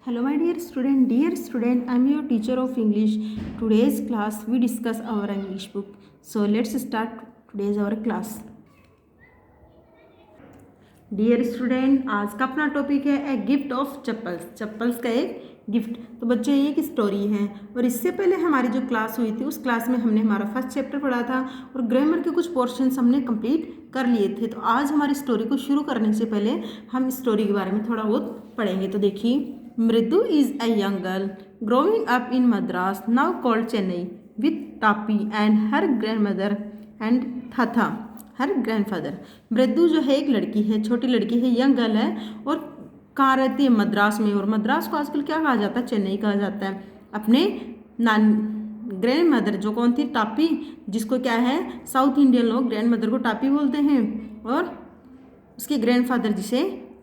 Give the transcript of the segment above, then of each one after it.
Hello my dear student, I am your teacher of English. Today's class we discuss our English book. So let's start today's our class. Dear student, आज का अपना topic है a gift of chappals. Chappals का एक gift. तो बच्चे ये एक स्टोरी है और इससे पहले हमारी जो क्लास हुई थी उस क्लास में हमने हमारा फर्स्ट चैप्टर पढ़ा था और ग्रामर के कुछ पोर्शंस हमने कंप्लीट कर लिए थे। तो आज हमारी स्टोरी को शुरू करने से पहले हम स्टोरी के बारे में थोड़ा बहुत पढ़ेंगे। तो देखिए, Mridu is a young girl growing up in Madras now called Chennai with टापी and her grandmother and Thatha her grandfather. Mridu जो है एक लड़की है, छोटी लड़की है, यंग गर्ल है और कहाँ रहती है? मद्रास में। और मद्रास को आजकल क्या कहा जाता है? चेन्नई कहा जाता है। अपने ग्रैंड मदर जो कौन थी? टापी, जिसको क्या है साउथ इंडियन लोग ग्रैंड मदर को टापी बोलते हैं, और उसके ग्रैंडफादर जिसे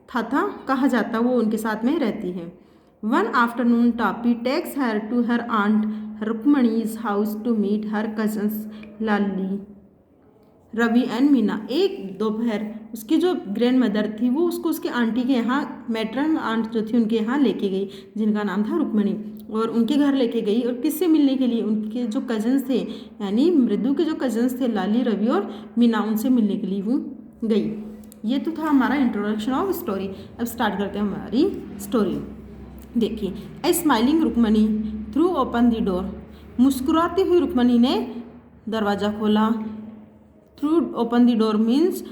थाथा कहा जाता है वो उनके साथ में रहती है। वन आफ्टरनून टापी takes her to her aunt Rukmini's house to meet her cousins Lali Ravi and Meena. एक दोपहर उसकी जो ग्रैंड मदर थी वो उसको उसके आंटी के यहाँ, मैटरन आंट जो थी उनके यहाँ लेके गई, जिनका नाम था रुक्मणी, और उनके घर लेके गई। और किससे मिलने के लिए? उनके जो कजन्स थे, यानी मृदु के जो कजन्स थे लाली, रवि और मीना, उनसे मिलने के लिए वो गई। ये तो था हमारा इंट्रोडक्शन ऑफ स्टोरी। अब स्टार्ट करते हैं हमारी स्टोरी। देखिए, a smiling Rukmini threw open the door. मुस्कुराती हुई रुक्मणी ने दरवाज़ा खोला। Threw open the door means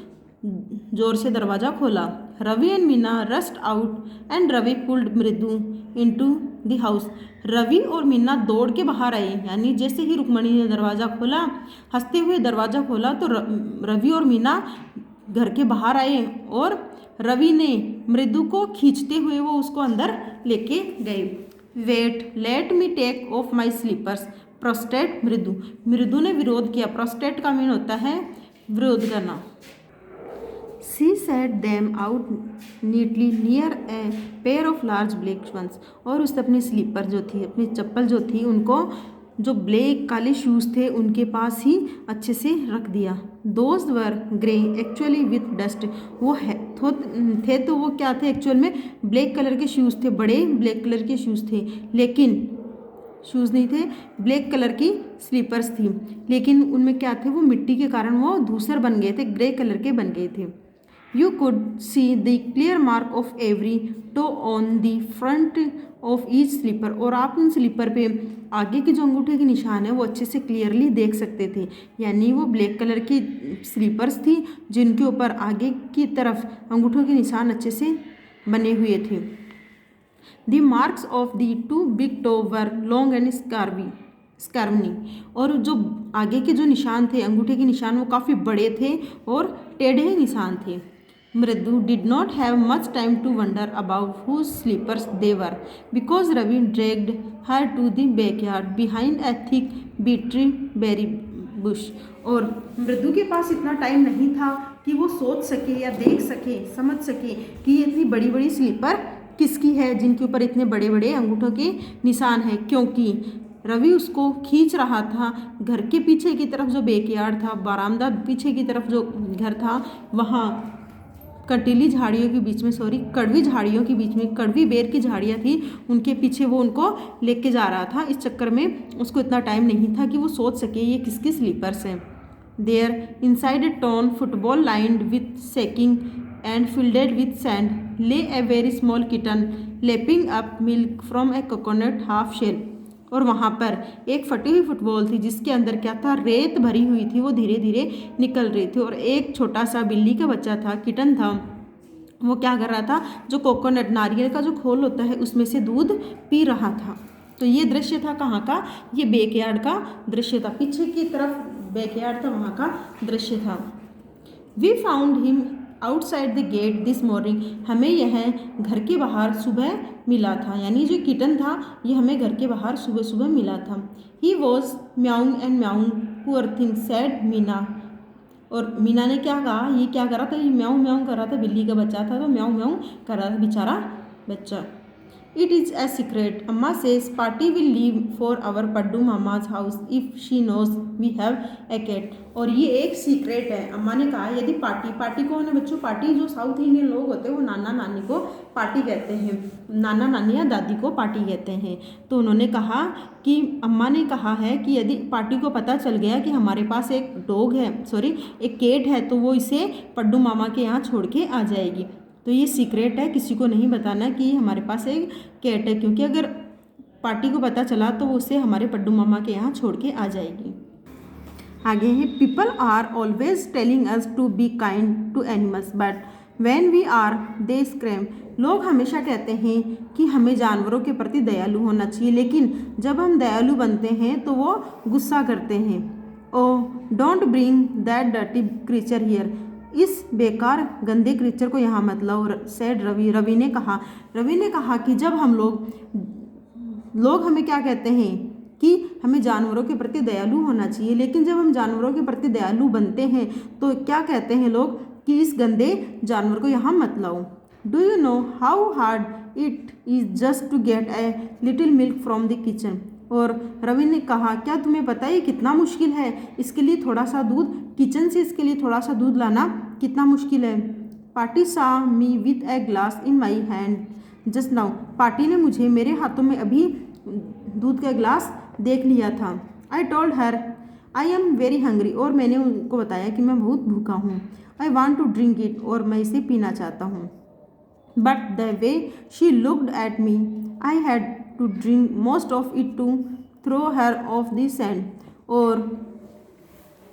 जोर से दरवाज़ा खोला। Ravi and Meena rushed out and Ravi pulled Mridu into the house. Ravi और मीना दौड़ के बाहर आए, यानी जैसे ही रुक्मणी ने दरवाज़ा खोला, हंसते हुए दरवाज़ा खोला, तो रवि और मीना घर के बाहर आए और रवि ने मृदु को खींचते हुए वो उसको अंदर लेके गए। Wait let me take off my slippers protested Mridu. Mridu ने विरोध किया। प्रोस्टेट का मीन होता है विरोध करना। She set them out neatly near a pair of large black ones. और उसने अपनी स्लीपर जो थी, अपनी चप्पल जो थी, उनको जो ब्लैक काले शूज़ थे उनके पास ही अच्छे से रख दिया। Those were grey actually with dust. वो थे तो वो क्या थे? एक्चुअल में ब्लैक कलर के शूज़ थे, बड़े ब्लैक कलर के शूज़ थे, लेकिन शूज़ नहीं थे, ब्लैक कलर की स्लीपर्स थी, लेकिन उनमें क्या थे? वो मिट्टी के कारण वो धूसर बन गए थे, ग्रे कलर के बन गए थे। You could see the clear mark of every toe on the front of each slipper. और आप उन स्लीपर पे आगे के जो अंगूठे के निशान है वो अच्छे से क्लियरली देख सकते थे। यानी वो ब्लैक कलर की स्लीपर्स थी जिनके ऊपर आगे की तरफ अंगूठों के निशान अच्छे से बने हुए थे। The marks of the two big toe were long and scrawny. और जो आगे के जो निशान थे, अंगूठे के निशान, वो काफ़ी बड़े थे और टेढ़े निशान थे। Mridu did not have much time to wonder about whose slippers they were because Ravi dragged her to the backyard behind a thick bitter berry bush. और मृदु के पास इतना टाइम नहीं था कि वो सोच सके या देख सके, समझ सके कि ये इतनी बड़ी बड़ी स्लीपर किसकी है जिनके ऊपर इतने बड़े बड़े अंगूठों के निशान हैं, क्योंकि रवि उसको खींच रहा था। घर के पीछे की तरफ जो बैकयार्ड था, बरामदा पीछे की तरफ जो घर था, वहाँ कटीली झाड़ियों के बीच में, कड़वी झाड़ियों के बीच में, कड़वी बेर की झाड़ियाँ थी, उनके पीछे वो उनको लेके जा रहा था। इस चक्कर में उसको इतना टाइम नहीं था कि वो सोच सके ये किसकी स्लीपर्स हैं। There inside a torn football lined with sacking and filled with sand lay a very small kitten lapping up milk from a coconut half shell. और वहाँ पर एक फटी हुई फुटबॉल थी जिसके अंदर क्या था? रेत भरी हुई थी, वो धीरे धीरे निकल रही थी। और एक छोटा सा बिल्ली का बच्चा था, किटन था, वो क्या कर रहा था? जो कोकोनट, नारियल का जो खोल होता है, उसमें से दूध पी रहा था। तो ये दृश्य था कहाँ का? ये बैकयार्ड का दृश्य था। पीछे की तरफ बैकयार्ड था, वहाँ का दृश्य था। We found him outside the gate this morning. हमें यह घर के बाहर सुबह मिला था, यानी जो किटन था ये हमें घर के बाहर सुबह सुबह मिला था। He was miaowing and miaowing poor thing said Meena. और मीना ने क्या कहा? ये क्या कर रहा था? ये म्याऊं म्याऊं कर रहा था, बिल्ली का बच्चा था तो म्याऊं म्याऊं कर रहा था बेचारा बच्चा। It is a secret amma says Paati will leave for our Paddu mama's house if she knows we have a cat. और ये एक सीक्रेट है, अम्मा ने कहा यदि पार्टी कौन है बच्चों? पार्टी जो साउथ इंडियन लोग होते हैं वो नाना नानी को पार्टी कहते हैं, नाना नानी या दादी को पार्टी कहते हैं। तो उन्होंने कहा कि अम्मा ने कहा है कि यदि पार्टी को पता चल गया कि हमारे पास एक डॉग है, एक कैट है, तो वो इसे पड्डू मामा के यहाँ छोड़ के आ जाएगी। तो ये सीक्रेट है, किसी को नहीं बताना कि हमारे पास एक कैट है, क्योंकि अगर पार्टी को पता चला तो वो उसे हमारे पड्डू मामा के यहाँ छोड़ के आ जाएगी। आगे है, people are always telling us to be kind to animals but when we are they scram. लोग हमेशा कहते हैं कि हमें जानवरों के प्रति दयालु होना चाहिए, लेकिन जब हम दयालु बनते हैं तो वो गुस्सा करते हैं। Oh don't bring that dirty creature here. इस बेकार गंदे क्रीचर को यहाँ मत लाओ, सेड रवि। रवि ने कहा कि जब हम लोग हमें क्या कहते हैं कि हमें जानवरों के प्रति दयालु होना चाहिए, लेकिन जब हम जानवरों के प्रति दयालु बनते हैं तो क्या कहते हैं लोग कि इस गंदे जानवर को यहाँ मत लाओ। Do you know how hard it is just to get a little milk from the kitchen. और रवि ने कहा, क्या तुम्हें पता है कितना मुश्किल है इसके लिए थोड़ा सा दूध, किचन से इसके लिए थोड़ा सा दूध लाना कितना मुश्किल है। पार्टी सा me with a glass in my hand just now. Party ने मुझे मेरे हाथों में अभी दूध का गिलास देख लिया था। I told her I am very hungry. और मैंने उनको बताया कि मैं बहुत भूखा हूँ। I want to drink it. और मैं इसे पीना चाहता हूँ। But the way she looked at me I had to drink most of it to throw her off the scent. और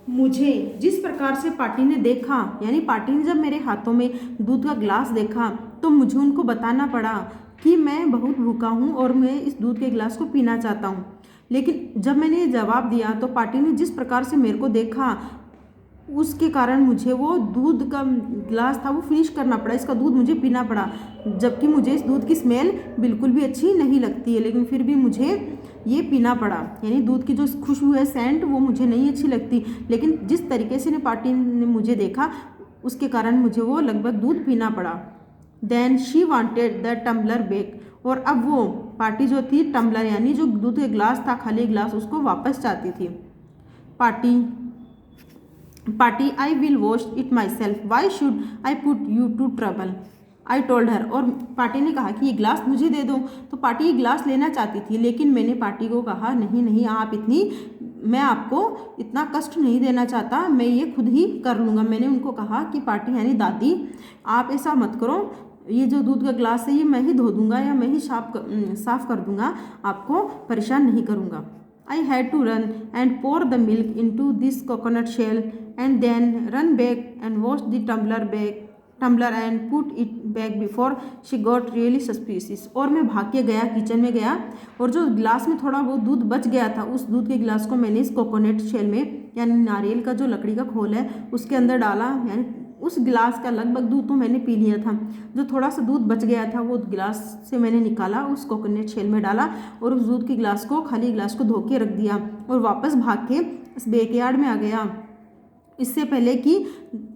मुझे जिस प्रकार से पार्टी ने देखा, यानी पार्टी ने जब मेरे हाथों में दूध का गिलास देखा तो मुझे उनको बताना पड़ा कि मैं बहुत भूखा हूँ और मैं इस दूध के गिलास को पीना चाहता हूँ। लेकिन जब मैंने ये जवाब दिया तो पार्टी ने जिस प्रकार से मेरे को देखा उसके कारण मुझे वो दूध का गिलास था वो फिनिश करना पड़ा, इसका दूध मुझे पीना पड़ा, जबकि मुझे इस दूध की स्मेल बिल्कुल भी अच्छी नहीं लगती है, लेकिन फिर भी मुझे ये पीना पड़ा। यानी दूध की जो खुशबू है, सेंट, वो मुझे नहीं अच्छी लगती, लेकिन जिस तरीके से पार्टी ने मुझे देखा उसके कारण मुझे वो लगभग दूध पीना पड़ा। Then she wanted the tumbler back. और अब वो पार्टी जो थी टम्बलर यानी जो दूध का गिलास था, खाली गिलास, उसको वापस चाहती थी। Paati I will wash it myself, why should I put you to trouble, I told her. और पार्टी ने कहा कि ये गिलास मुझे दे दो। तो पार्टी ये गिलास लेना चाहती थी, लेकिन मैंने पार्टी को कहा नहीं मैं आपको इतना कष्ट नहीं देना चाहता, मैं ये खुद ही कर लूँगा। मैंने उनको कहा कि पार्टी यानी दादी, आप ऐसा मत करो, ये जो दूध का गिलास है ये मैं ही धो दूँगा या मैं ही साफ कर दूँगा, आपको परेशान नहीं करूँगा। I had to run and pour the milk into this coconut shell and then run back and wash the tumbler and put it back before she got really suspicious। और मैं भाग के गया, किचन में गया और जो गिलास में थोड़ा बहुत दूध बच गया था उस दूध के गिलास को मैंने इस कोकोनट शेल में यानी नारियल का जो लकड़ी का खोल है उसके अंदर डाला। यानी उस गिलास का लगभग दूध तो मैंने पी लिया था, जो थोड़ा सा दूध बच गया था वो गिलास से मैंने निकाला, उस कोकोनट शेल में डाला और उस दूध के गिलास को, खाली गिलास को धो के रख दिया और वापस भाग के इस बैकयार्ड में आ गया। इससे पहले कि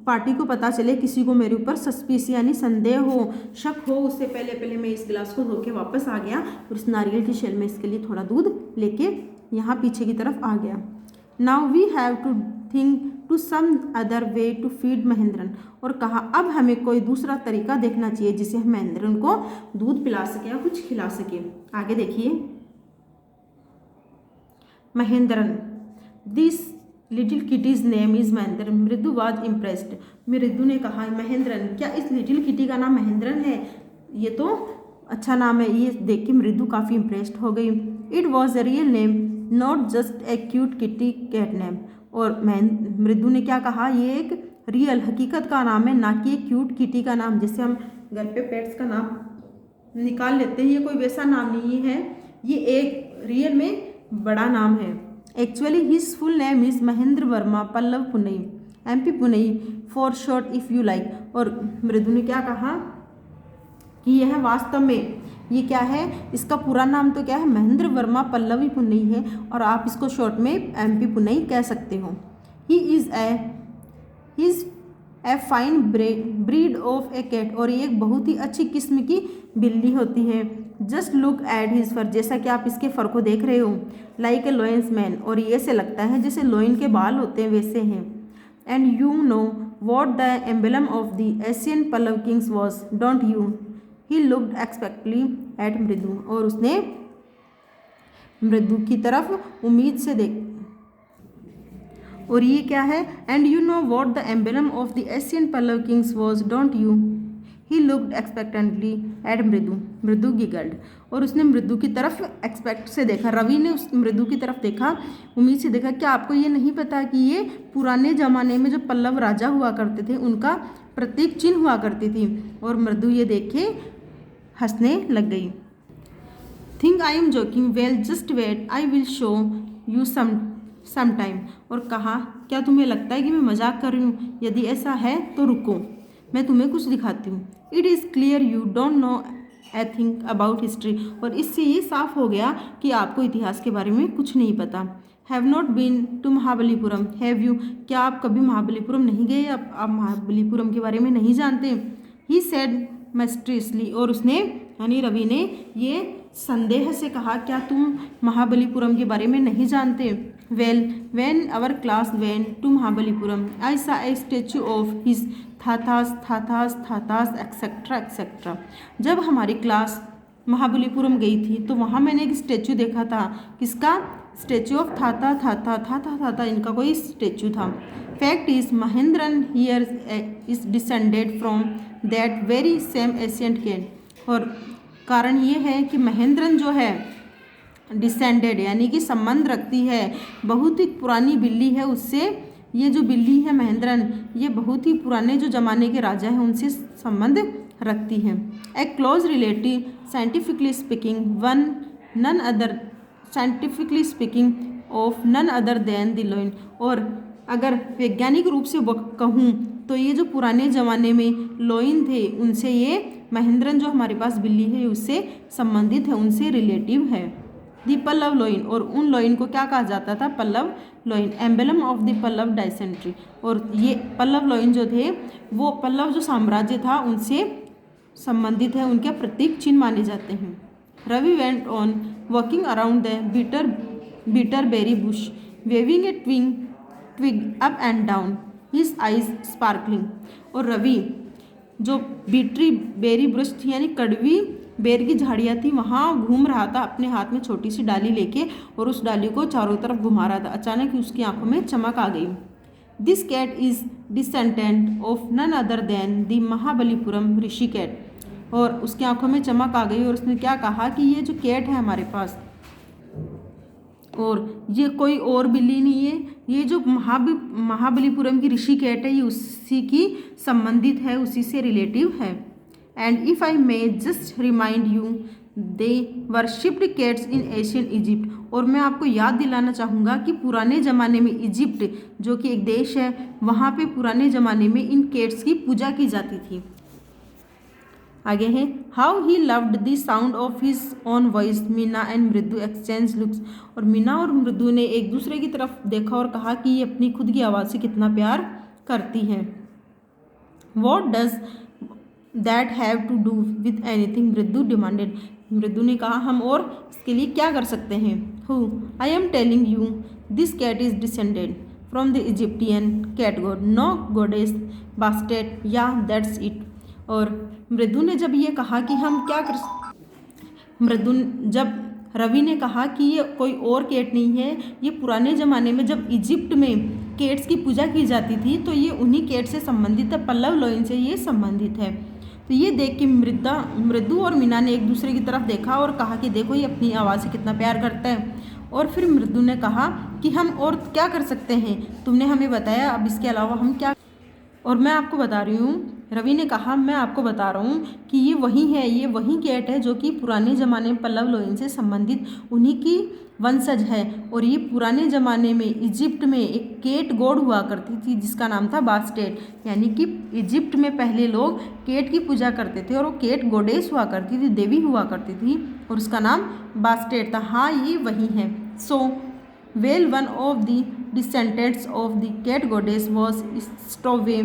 पार्टी को पता चले, किसी को मेरे ऊपर सस्पिस यानी संदेह हो, शक हो, उससे पहले मैं इस गिलास को धो के वापस आ गया और इस नारियल की शेल में इसके लिए थोड़ा दूध लेके यहाँ पीछे की तरफ आ गया। Now we have to think to some other way to feed Mahendran. और कहा अब हमें कोई दूसरा तरीका देखना चाहिए जिससे हम महेंद्रन को दूध पिला सके या कुछ खिला सके। आगे देखिए, Mahendran, this little kitty's name is Mahendran. मृदु वाज इम्प्रेस्ड। मृदु ने कहा, महेंद्रन, क्या इस लिटिल किटी का नाम महेंद्रन है? ये तो अच्छा नाम है। ये देख के मृदु काफ़ी इम्प्रेस्ड हो गई। It was a real name, not just a cute kitty cat name. और मृदु ने क्या कहा, ये एक रियल हकीकत का नाम है, ना कि एक क्यूट किटी का नाम। जैसे हम घर पे पेट्स का नाम निकाल लेते हैं, ये कोई वैसा नाम नहीं है, ये एक रियल में बड़ा नाम है। Actually his full name is Mahendra Varma Pallava Punai, MP Punai for short if you like. और मृदु ने क्या कहा कि यह वास्तव में ये क्या है, इसका पूरा नाम तो क्या है, महेंद्र वर्मा पल्लवी पुनई है और आप इसको शॉर्ट में MP पुनई कह सकते हो। He is a fine breed of a cat. और ये एक बहुत ही अच्छी किस्म की बिल्ली होती है। जस्ट लुक एट हिज फर, जैसा कि आप इसके फर को देख रहे हो, लाइक ए लॉयंस मैन, और ये से लगता है जैसे लॉयन के बाल होते हैं वैसे हैं। And you know what the emblem of the Asian Pallava kings was, don't you? He looked expectantly at Mridu, और उसने मृदु की तरफ उम्मीद से देख। और ये क्या है? And you know what the emblem of the Asian Pallava kings was, don't you? He looked expectantly at Mridu, Mridu giggled, और उसने मृदु की तरफ एक्सपेक्ट से देखा। रवि ने उस मृदु की तरफ देखा, उम्मीद से देखा। क्या आपको ये नहीं पता कि ये पुराने ज़माने में जो पल्लव राजा हुआ करते थे उनका प्रतीक चिन्ह हुआ करती थी? और मृदु ये देख के हंसने लग गई। Think I am joking, well just wait I will show you some time, और कहा क्या तुम्हें लगता है कि मैं मजाक कर रही हूँ? यदि ऐसा है तो रुको, मैं तुम्हें कुछ दिखाती हूँ। It is clear you don't know I think about history, और इससे ये साफ हो गया कि आपको इतिहास के बारे में कुछ नहीं पता। Have not been to Mahabalipuram, have you, क्या आप कभी महाबलीपुरम नहीं गए? आप महाबलीपुरम के बारे में नहीं जानते? ही सेड मिस्ट्रियसली, और उसने यानी रवि ने ये संदेह से कहा क्या तुम महाबलीपुरम के बारे में नहीं जानते? Well when our class went to Mahabalipuram I saw a statue of his Thatha's etcetera etcetera. जब हमारी क्लास महाबलीपुरम गई थी तो वहाँ मैंने एक स्टेचू देखा था। किसका? स्टेचू ऑफ थाथा, इनका कोई स्टेचू था। Fact is Mahendran here is descended from that very same ancient cat, और कारण ये है कि महेंद्रन जो है डिसेंडेड यानी कि संबंध रखती है, बहुत ही पुरानी बिल्ली है उससे। ये जो बिल्ली है महेंद्रन, ये बहुत ही पुराने जो ज़माने के राजा हैं उनसे संबंध रखती है। A close relative scientifically speaking of none other than the lion, और अगर वैज्ञानिक रूप से कहूँ तो ये जो पुराने ज़माने में लॉइन थे उनसे ये महेंद्रन जो हमारे पास बिल्ली है उससे संबंधित है, उनसे रिलेटिव है। दी पल्लव लॉइन, और उन लॉइन को क्या कहा जाता था? Pallava lion. Emblem of the Pallava डाइसेंट्री, और ये पल्लव लॉइन जो थे वो पल्लव जो साम्राज्य था उनसे संबंधित है, उनके प्रतीक चिन्ह माने जाते हैं। Ravi went on walking around the bitter berry bush waving a twig up and down, his eyes sparkling, और रवि जो बीटरी बेरी वृक्ष थी यानी कड़वी बेर की झाड़ियाँ थी वहाँ घूम रहा था अपने हाथ में छोटी सी डाली लेके, और उस डाली को चारों तरफ घुमा रहा था। अचानक उसकी आंखों में चमक आ गई। This cat is descendant of none other than the Mahabalipuram rishi cat, और उसकी आंखों में चमक आ गई और उसने क्या कहा कि ये जो कैट है हमारे पास, और ये कोई और बिल्ली नहीं है, ये जो महाबलीपुरम की ऋषि कैट है ये उसी की संबंधित है, उसी से रिलेटिव है। And if I may just remind you they worshipped cats in Asian Egypt, और मैं आपको याद दिलाना चाहूँगा कि पुराने ज़माने में इजिप्ट जो कि एक देश है वहाँ पे पुराने ज़माने में इन कैट्स की पूजा की जाती थी। आगे है how he loved the sound of his own voice, Meena and मृदु एक्सचेंज लुक्स, और मीना और मृदु ने एक दूसरे की तरफ देखा और कहा कि ये अपनी खुद की आवाज़ से कितना प्यार करती हैं। What does that have to do with anything, Mridu demanded, Mridu ने कहा हम और इसके लिए क्या कर सकते हैं। Who am I telling you this cat is descended from the Egyptian cat god, no goddess Bastet, yeah that's it. और मृदु ने जब ये कहा कि हम क्या कर, जब रवि ने कहा कि ये कोई और कैट नहीं है, ये पुराने ज़माने में जब इजिप्ट में कैट्स की पूजा की जाती थी तो ये उन्हीं कैट से संबंधित है, पल्लव लॉइन से ये संबंधित है। तो ये देख के मृदु और मीना ने एक दूसरे की तरफ देखा और कहा कि देखो ये अपनी आवाज़ से कितना प्यार करता है। और फिर मृदु ने कहा कि हम और क्या कर सकते हैं, तुमने हमें बताया, अब इसके अलावा हम क्या, और मैं आपको बता रही हूँ, रवि ने कहा मैं आपको बता रहा हूँ कि ये वही है, ये वही कैट है जो कि पुराने ज़माने में पल्लव लॉइन से संबंधित उन्हीं की वंशज है। और ये पुराने ज़माने में इजिप्ट में एक कैट गॉड हुआ करती थी जिसका नाम था बास्टेट, यानी कि इजिप्ट में पहले लोग कैट की पूजा करते थे और वो कैट गॉडेस हुआ करती थी, देवी हुआ करती थी, और उसका नाम बास्टेट था। हाँ ये वही है। So well one of the descendants of the cat goddess was stowaway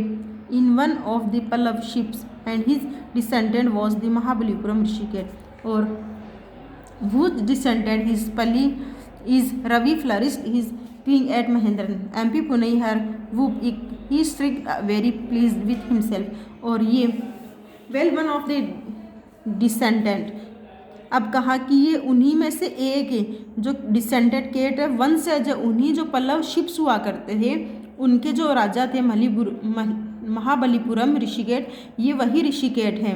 in one of the Pallav ships and his descendant was the Mahabalipuram Rishi cat, or whose descendant his Pali is Ravi flourished his being at Mahendran MP Pune her whoop he shrieked very pleased with himself। और ये well one of the descendant. अब कहा कि ये उन्हीं में से एक है जो डिसेंडेंट केट है, वंशज है उन्हीं जो पल्लव शिप्स हुआ करते थे, उनके जो राजा थे महाबलीपुरम ऋषिकेट, ये वही ऋषिकेट है,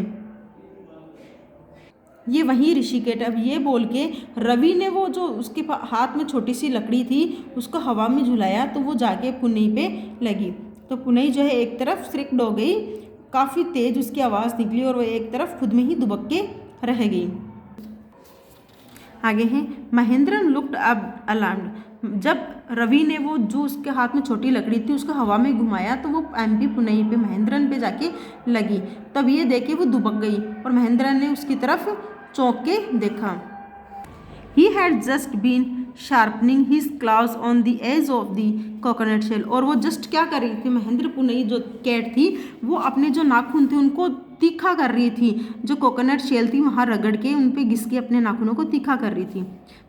ये वही ऋषिकेट। अब ये बोल के रवि ने वो जो उसके हाथ में छोटी सी लकड़ी थी उसको हवा में झुलाया तो वो जाके पुनई पे लगी, तो पुनई जो है एक तरफ श्रिक्ड हो गई, काफ़ी तेज उसकी आवाज़ निकली और वो एक तरफ खुद में ही दुबक के रह गई। आगे है महेंद्रन लुक्ड अप अलार्म्ड। जब रवि ने वो जो उसके हाथ में छोटी लकड़ी थी उसको हवा में घुमाया तो वो एमपी पुनई पे महेंद्रन पे जाके लगी, तब ये देखे वो दुबक गई और महेंद्रन ने उसकी तरफ चौंक के देखा। He had just been sharpening his claws on the edge of the coconut shell। और वो जस्ट क्या कर रही थी, महेंद्र पुनई जो कैट थी वो अपने जो नाखून थे उनको तीखा कर रही थी, जो कोकोनट शेल थी वहाँ रगड़ के उन पे घिस के अपने नाखूनों को तीखा कर रही थी।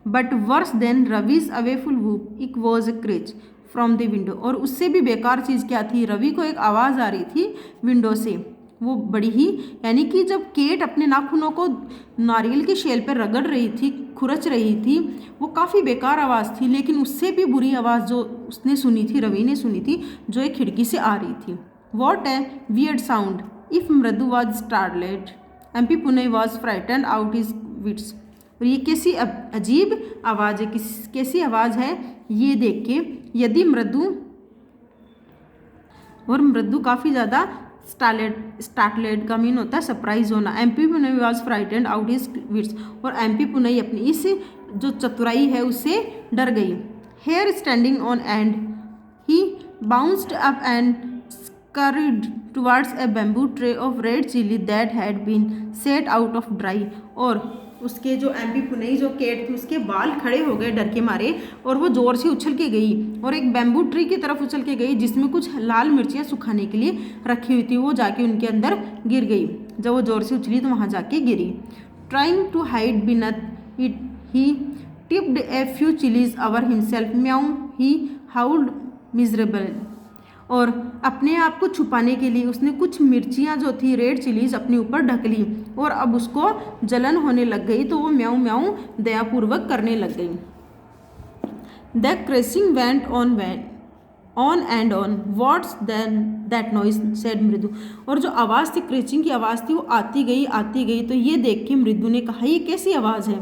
But worse than Ravi's awful whoop it was a crash from the window. और उससे भी बेकार चीज़ क्या थी, रवि को एक आवाज़ आ रही थी विंडो से, वो बड़ी ही, यानी कि जब केट अपने नाखूनों को नारियल के शेल पर रगड़ रही थी, खुरच रही थी, वो काफ़ी बेकार आवाज़ थी, लेकिन उससे भी बुरी आवाज़ जो उसने सुनी थी, रवि ने सुनी थी, जो एक खिड़की से आ रही थी। What a weird sound if Mridu was startled MP Poonai was frightened out of his. और ये कैसी अजीब आवाज़ है, कैसी आवाज़ है ये देख के, यदि मृदु काफ़ी ज़्यादा स्टार्टलेड का मीन होता है सरप्राइज होना। MP Poonai was frightened out of his. और एमपी पुनई अपनी इस जो चतुराई है उससे डर गई। Hair standing on end he bounced up and scurried towards a bamboo tray of red chilli that had been set out of dry. और उसके जो एमपी पुनई जो केट थी उसके बाल खड़े हो गए डर के मारे और वो ज़ोर से उछल के गई और एक बैम्बू ट्री की तरफ उछल के गई जिसमें कुछ लाल मिर्चियाँ सुखाने के लिए रखी हुई थी, वो जाके उनके अंदर गिर गई। जब वो ज़ोर से उछली तो वहाँ जाके गिरी। Trying to hide beneath it he tipped a few chillies over himself miaow he हाउल्ड miserable. और अपने आप को छुपाने के लिए उसने कुछ मिर्चियाँ जो थी रेड चिलीज अपने ऊपर ढक ली और अब उसको जलन होने लग गई तो वो म्याऊ म्याऊ दयापूर्वक करने लग गई। The crashing went on and on what's then that noise said Mridu. और जो आवाज़ थी, क्रेचिंग की आवाज़ थी, वो आती गई। तो ये देख के मृदु ने कहा ये कैसी आवाज़ है,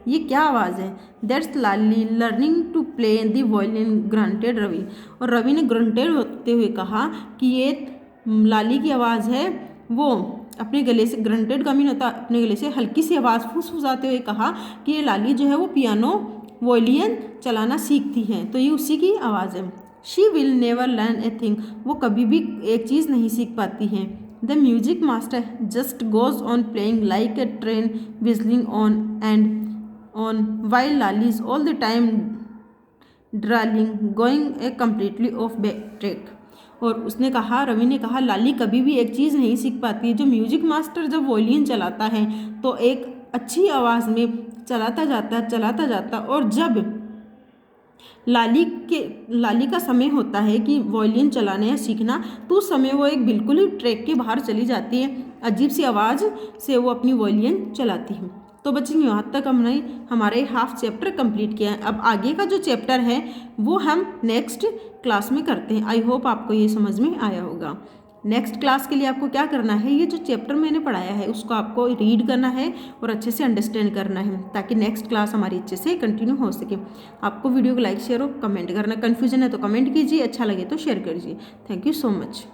ये क्या आवाज़ है। That's Lali learning to play the violin grunted Ravi. और रवि ने ग्रंटेड होते हुए कहा कि ये लाली की आवाज़ है। वो अपने गले से, ग्रंटेड का मीन होता है अपने गले से हल्की सी आवाज़ फुसफुसाते हुए कहा कि ये लाली जो है वो पियानो वायलिन चलाना सीखती है, तो ये उसी की आवाज़ है। She will never learn a thing. वो कभी भी एक चीज़ नहीं सीख पाती हैं। The music master just goes on playing like a train विजलिंग on and on while Lali is all the time drawling going a completely off track। और उसने कहा, रवि ने कहा, लाली कभी भी एक चीज़ नहीं सीख पाती। जो म्यूजिक मास्टर जब वॉयलिन चलाता है तो एक अच्छी आवाज़ में चलाता जाता और जब लाली का समय होता है कि वॉयलिन चलाना या सीखना तो उस समय वो एक बिल्कुल ही ट्रैक के बाहर चली जाती है, अजीब सी आवाज़ से वो अपनी वॉयलिन चलाती है। तो बच्चे यहाँ तक हमने हमारे हाफ चैप्टर कंप्लीट किया है। अब आगे का जो चैप्टर है वो हम नेक्स्ट क्लास में करते हैं। आई होप आपको ये समझ में आया होगा। नेक्स्ट क्लास के लिए आपको क्या करना है, ये जो चैप्टर मैंने पढ़ाया है उसको आपको रीड करना है और अच्छे से अंडरस्टैंड करना है ताकि नेक्स्ट क्लास हमारी अच्छे से कंटिन्यू हो सके। आपको वीडियो को लाइक शेयर और कमेंट करना, कन्फ्यूजन है तो कमेंट कीजिए, अच्छा लगे तो शेयर कीजिए। Thank you so much.